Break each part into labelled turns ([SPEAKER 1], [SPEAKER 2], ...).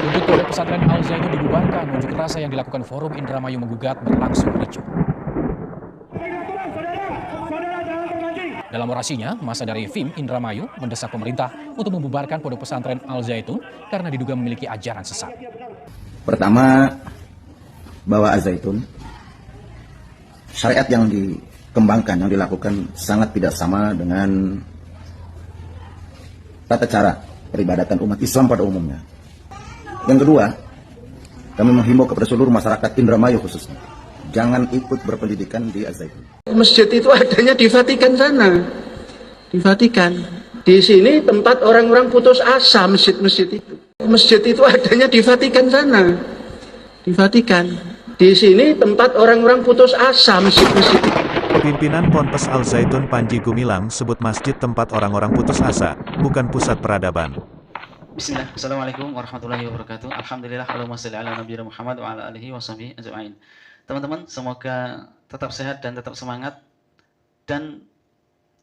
[SPEAKER 1] Tuntut Pondok Pesantren Al Zaitun dibubarkan, unjuk rasa yang dilakukan Forum Indramayu Menggugat berlangsung ricuh. Dalam orasinya, masa dari FIM Indramayu mendesak pemerintah untuk membubarkan Pondok Pesantren Al Zaitun karena diduga memiliki ajaran sesat.
[SPEAKER 2] Pertama, bahwa Al Zaitun, syariat yang dikembangkan, yang dilakukan sangat tidak sama dengan tata cara peribadatan umat Islam pada umumnya. Yang kedua, kami menghimbau kepada seluruh masyarakat Indramayu khususnya, jangan ikut berpendidikan di Al Zaitun.
[SPEAKER 3] Masjid itu adanya di Vatikan sana, di Vatikan. Di sini tempat orang-orang putus asa, masjid-masjid itu. Masjid itu adanya di Vatikan sana, di Vatikan. Di sini tempat orang-orang putus asa, masjid-masjid itu.
[SPEAKER 4] Pimpinan Ponpes Al Zaitun Panji Gumilang sebut masjid tempat orang-orang putus asa, bukan pusat peradaban.
[SPEAKER 5] Bismillah, Assalamualaikum warahmatullahi wabarakatuh. Alhamdulillah, Allahumma sholli ala nabiyina Muhammad wa ala alihi wa sahbihi ajma'in. Teman-teman, semoga tetap sehat dan tetap semangat, dan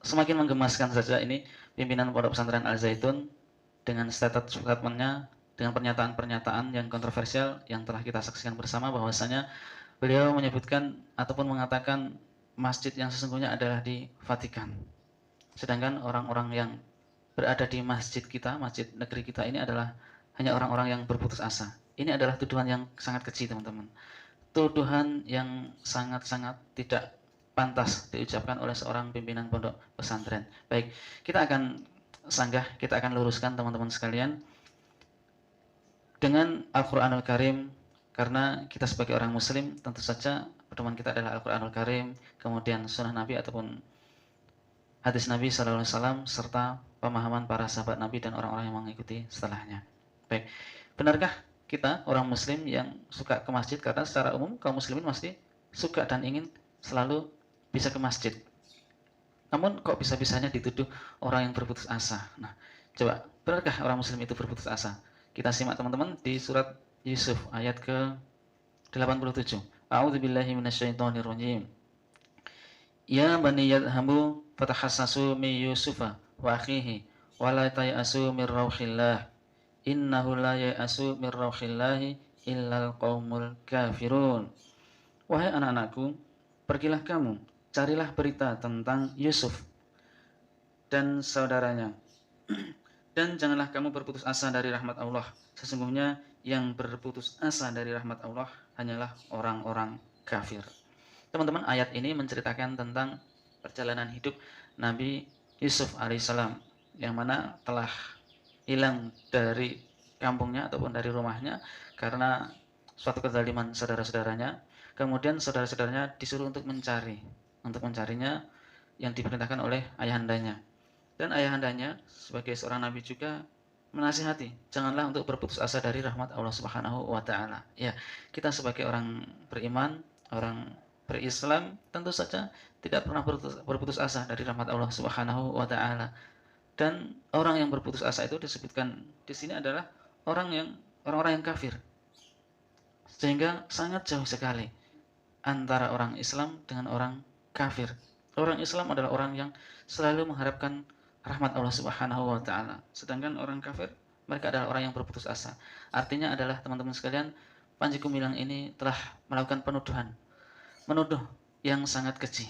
[SPEAKER 5] semakin menggemaskan saja ini pimpinan Pondok Pesantren Al Zaitun dengan statement-nya, dengan pernyataan-pernyataan yang kontroversial yang telah kita saksikan bersama, bahwasanya beliau menyebutkan ataupun mengatakan masjid yang sesungguhnya adalah di Vatikan. Sedangkan orang-orang yang berada di masjid kita, masjid negeri kita ini adalah hanya orang-orang yang berputus asa. Ini adalah tuduhan yang sangat keji, teman-teman. Tuduhan yang sangat-sangat tidak pantas diucapkan oleh seorang pimpinan pondok pesantren. Baik, kita akan sanggah, kita akan luruskan teman-teman sekalian dengan Al-Quranul Karim, karena kita sebagai orang muslim tentu saja pedoman kita adalah Al-Quranul Karim, kemudian sunnah Nabi ataupun hadis Nabi SAW, serta pemahaman para sahabat Nabi dan orang-orang yang mengikuti setelahnya. Baik, benarkah kita orang muslim yang suka ke masjid? Karena secara umum kaum muslimin pasti suka dan ingin selalu bisa ke masjid. Namun kok bisa-bisanya dituduh orang yang berputus asa? Nah, coba, benarkah orang muslim itu berputus asa? Kita simak teman-teman di surat Yusuf ayat ke-87. A'udzubillahi minasyaitonirrajim. Ya bani yadhamu fatahassasu min Yusufa wa akhihi wa la tayasu min rauhillah innahu la yayasu min rauhillahi illal qaumul kafirun. Wahai anak-anakku, pergilah kamu, carilah berita tentang Yusuf dan saudaranya, dan janganlah kamu berputus asa dari rahmat Allah. Sesungguhnya yang berputus asa dari rahmat Allah hanyalah orang-orang kafir. Teman-teman, ayat ini menceritakan tentang perjalanan hidup Nabi Yusuf alaihissalam, yang mana telah hilang dari kampungnya ataupun dari rumahnya karena suatu kezaliman saudara-saudaranya. Kemudian saudara-saudaranya disuruh untuk mencarinya yang diperintahkan oleh ayahandanya. Dan ayahandanya sebagai seorang nabi juga menasihati, janganlah untuk berputus asa dari rahmat Allah Subhanahu wa taala. Ya, kita sebagai orang beriman, orang berislam tentu saja tidak pernah berputus asa dari rahmat Allah Subhanahu wa taala. Dan orang yang berputus asa itu disebutkan di sini adalah orang-orang yang kafir. Sehingga sangat jauh sekali antara orang Islam dengan orang kafir. Orang Islam adalah orang yang selalu mengharapkan rahmat Allah Subhanahu wa taala. Sedangkan orang kafir, mereka adalah orang yang berputus asa. Artinya adalah teman-teman sekalian, Panji Gumilang ini telah melakukan penuduhan. Menuduh yang sangat keji.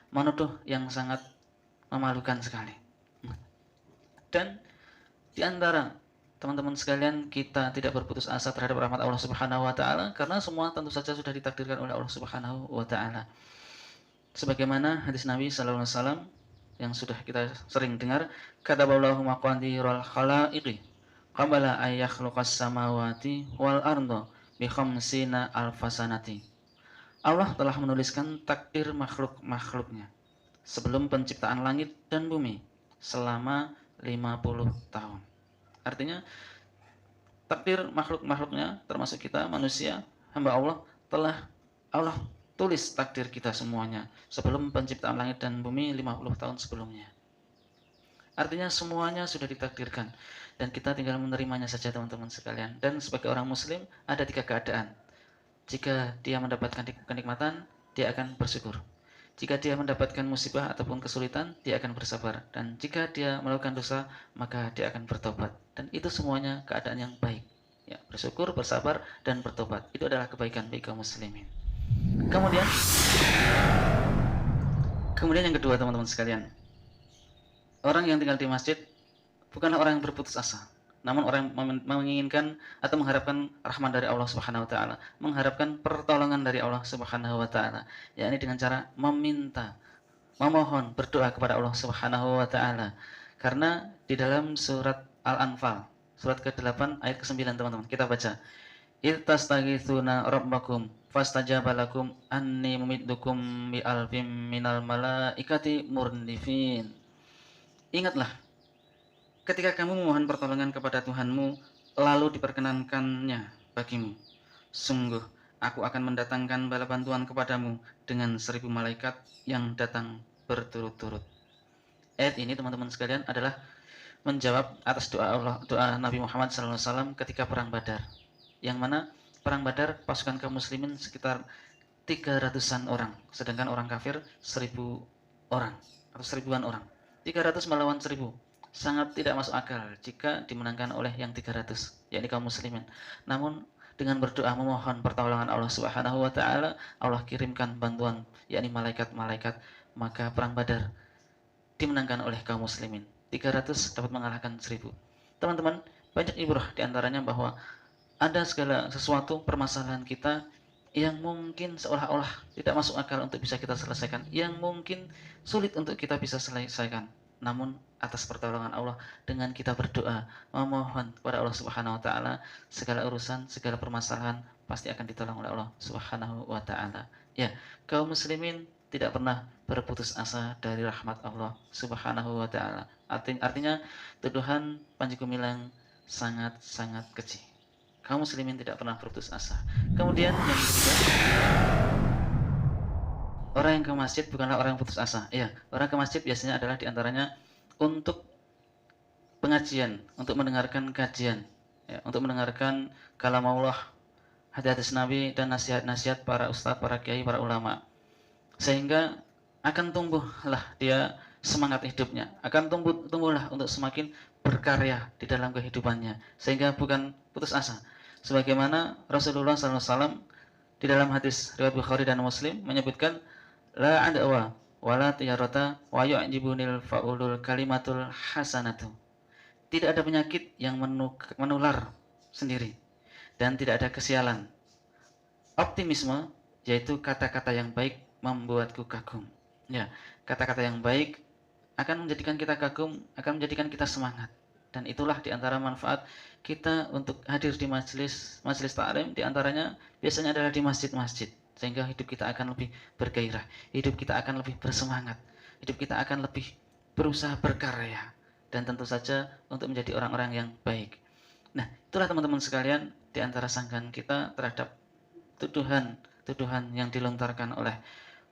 [SPEAKER 5] Menuduh yang sangat memalukan sekali. Dan di antara teman-teman sekalian, kita tidak berputus asa terhadap rahmat Allah Subhanahu wa taala karena semua tentu saja sudah ditakdirkan oleh Allah Subhanahu wa taala. Sebagaimana hadis Nabi sallallahu alaihi wasallam yang sudah kita sering dengar, kataballahu maqadirul khalaiqi qabla ay yakhluqas samawati wal arda bi khamsina alfasanati. Allah telah menuliskan takdir makhluk-makhluknya sebelum penciptaan langit dan bumi selama 50 tahun. Artinya takdir makhluk-makhluknya termasuk kita manusia, hamba Allah, telah Allah tulis takdir kita semuanya sebelum penciptaan langit dan bumi 50 tahun sebelumnya. Artinya semuanya sudah ditakdirkan dan kita tinggal menerimanya saja, teman-teman sekalian. Dan sebagai orang muslim ada 3 keadaan. Jika dia mendapatkan kenikmatan, dia akan bersyukur. Jika dia mendapatkan musibah ataupun kesulitan, dia akan bersabar. Dan jika dia melakukan dosa, maka dia akan bertobat. Dan itu semuanya keadaan yang baik. Ya. bersyukur, bersabar, dan bertobat. Itu adalah kebaikan bagi kaum muslimin. Kemudian yang kedua teman-teman sekalian, orang yang tinggal di masjid bukanlah orang yang berputus asa, namun orang yang menginginkan atau mengharapkan rahmat dari Allah Subhanahu wa taala, mengharapkan pertolongan dari Allah Subhanahu wa taala, yakni dengan cara meminta, memohon, berdoa kepada Allah Subhanahu wa taala. Karena di dalam surat Al-Anfal, surat ke-8 ayat ke-9 teman-teman, kita baca, "Ittastaghitsuna rabbakum fastajaba lakum anni mumiddukum bi alfim minal malaikati murdifin." Ingatlah ketika kamu memohon pertolongan kepada Tuhanmu, lalu diperkenankannya bagimu, sungguh aku akan mendatangkan bala bantuan kepadamu dengan 1000 malaikat yang datang berturut-turut. Ayat ini teman-teman sekalian adalah menjawab atas doa Nabi Muhammad SAW ketika perang Badar, yang mana perang Badar pasukan kaum muslimin sekitar 300-an orang, sedangkan orang kafir 1000 orang atau 1000-an orang. 300 melawan 1000 sangat tidak masuk akal jika dimenangkan oleh yang 300, yakni kaum muslimin. Namun dengan berdoa memohon pertolongan Allah Subhanahu wa taala, Allah kirimkan bantuan, yakni malaikat-malaikat, maka perang Badar dimenangkan oleh kaum muslimin. 300 dapat mengalahkan 1000. Teman-teman, banyak ibrah diantaranya bahwa ada segala sesuatu permasalahan kita yang mungkin seolah-olah tidak masuk akal untuk bisa kita selesaikan, yang mungkin sulit untuk kita bisa selesaikan. Namun atas pertolongan Allah, dengan kita berdoa, memohon kepada Allah Subhanahu wa taala, segala urusan, segala permasalahan pasti akan ditolong oleh Allah Subhanahu wa taala. Ya, kaum muslimin tidak pernah berputus asa dari rahmat Allah Subhanahu wa taala. Artinya tuduhan Panji Gumilang sangat-sangat kecil. Kaum muslimin tidak pernah berputus asa. Kemudian yang ketiga, orang yang ke masjid bukanlah orang yang putus asa. Ya, orang ke masjid biasanya adalah diantaranya untuk pengajian, untuk mendengarkan kajian, ya, untuk mendengarkan kalam Allah, hadis Nabi, dan nasihat-nasihat para ustadz, para kiai, para ulama. Sehingga akan tumbuhlah dia semangat hidupnya, akan tumbuhlah untuk semakin berkarya di dalam kehidupannya, sehingga bukan putus asa. Sebagaimana Rasulullah SAW di dalam hadis riwayat Bukhari dan Muslim menyebutkan, la adwa wala tiyarata wa yu'jibunil faulul kalimatul hasanatu. Tidak ada penyakit yang menular sendiri, dan tidak ada kesialan. Optimisme, yaitu kata-kata yang baik, membuatku kagum. Ya, kata-kata yang baik akan menjadikan kita kagum, akan menjadikan kita semangat. Dan itulah diantara manfaat kita untuk hadir di majelis taklim, diantaranya biasanya adalah di masjid-masjid, sehingga hidup kita akan lebih bergairah, hidup kita akan lebih bersemangat, hidup kita akan lebih berusaha berkarya, dan tentu saja untuk menjadi orang-orang yang baik. Nah, itulah teman-teman sekalian diantara sanggahan kita terhadap tuduhan yang dilontarkan oleh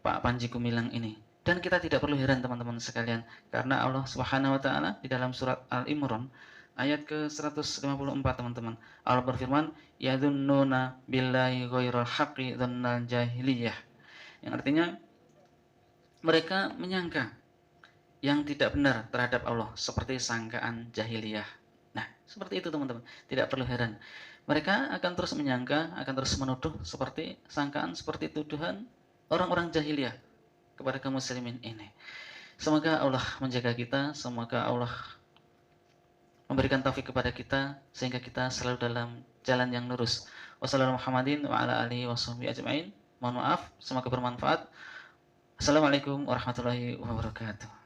[SPEAKER 5] Pak Panji Gumilang ini. Dan kita tidak perlu heran teman-teman sekalian, karena Allah Subhanahu wa taala di dalam surat Al-Imran ayat ke-154 teman-teman, Allah berfirman, yadhunnuna billahi ghairal haqqi dhannal jahiliyah, yang artinya mereka menyangka yang tidak benar terhadap Allah seperti sangkaan jahiliyah. Nah, seperti itu teman-teman, tidak perlu heran. Mereka akan terus menyangka, akan terus menuduh seperti sangkaan, seperti tuduhan orang-orang jahiliyah kepada kaum muslimin ini. Semoga Allah menjaga kita, semoga Allah memberikan taufik kepada kita sehingga kita selalu dalam jalan yang lurus. Wassalamualaikum warahmatullahi wabarakatuh. Mohon maaf, semoga bermanfaat. Assalamualaikum warahmatullahi wabarakatuh.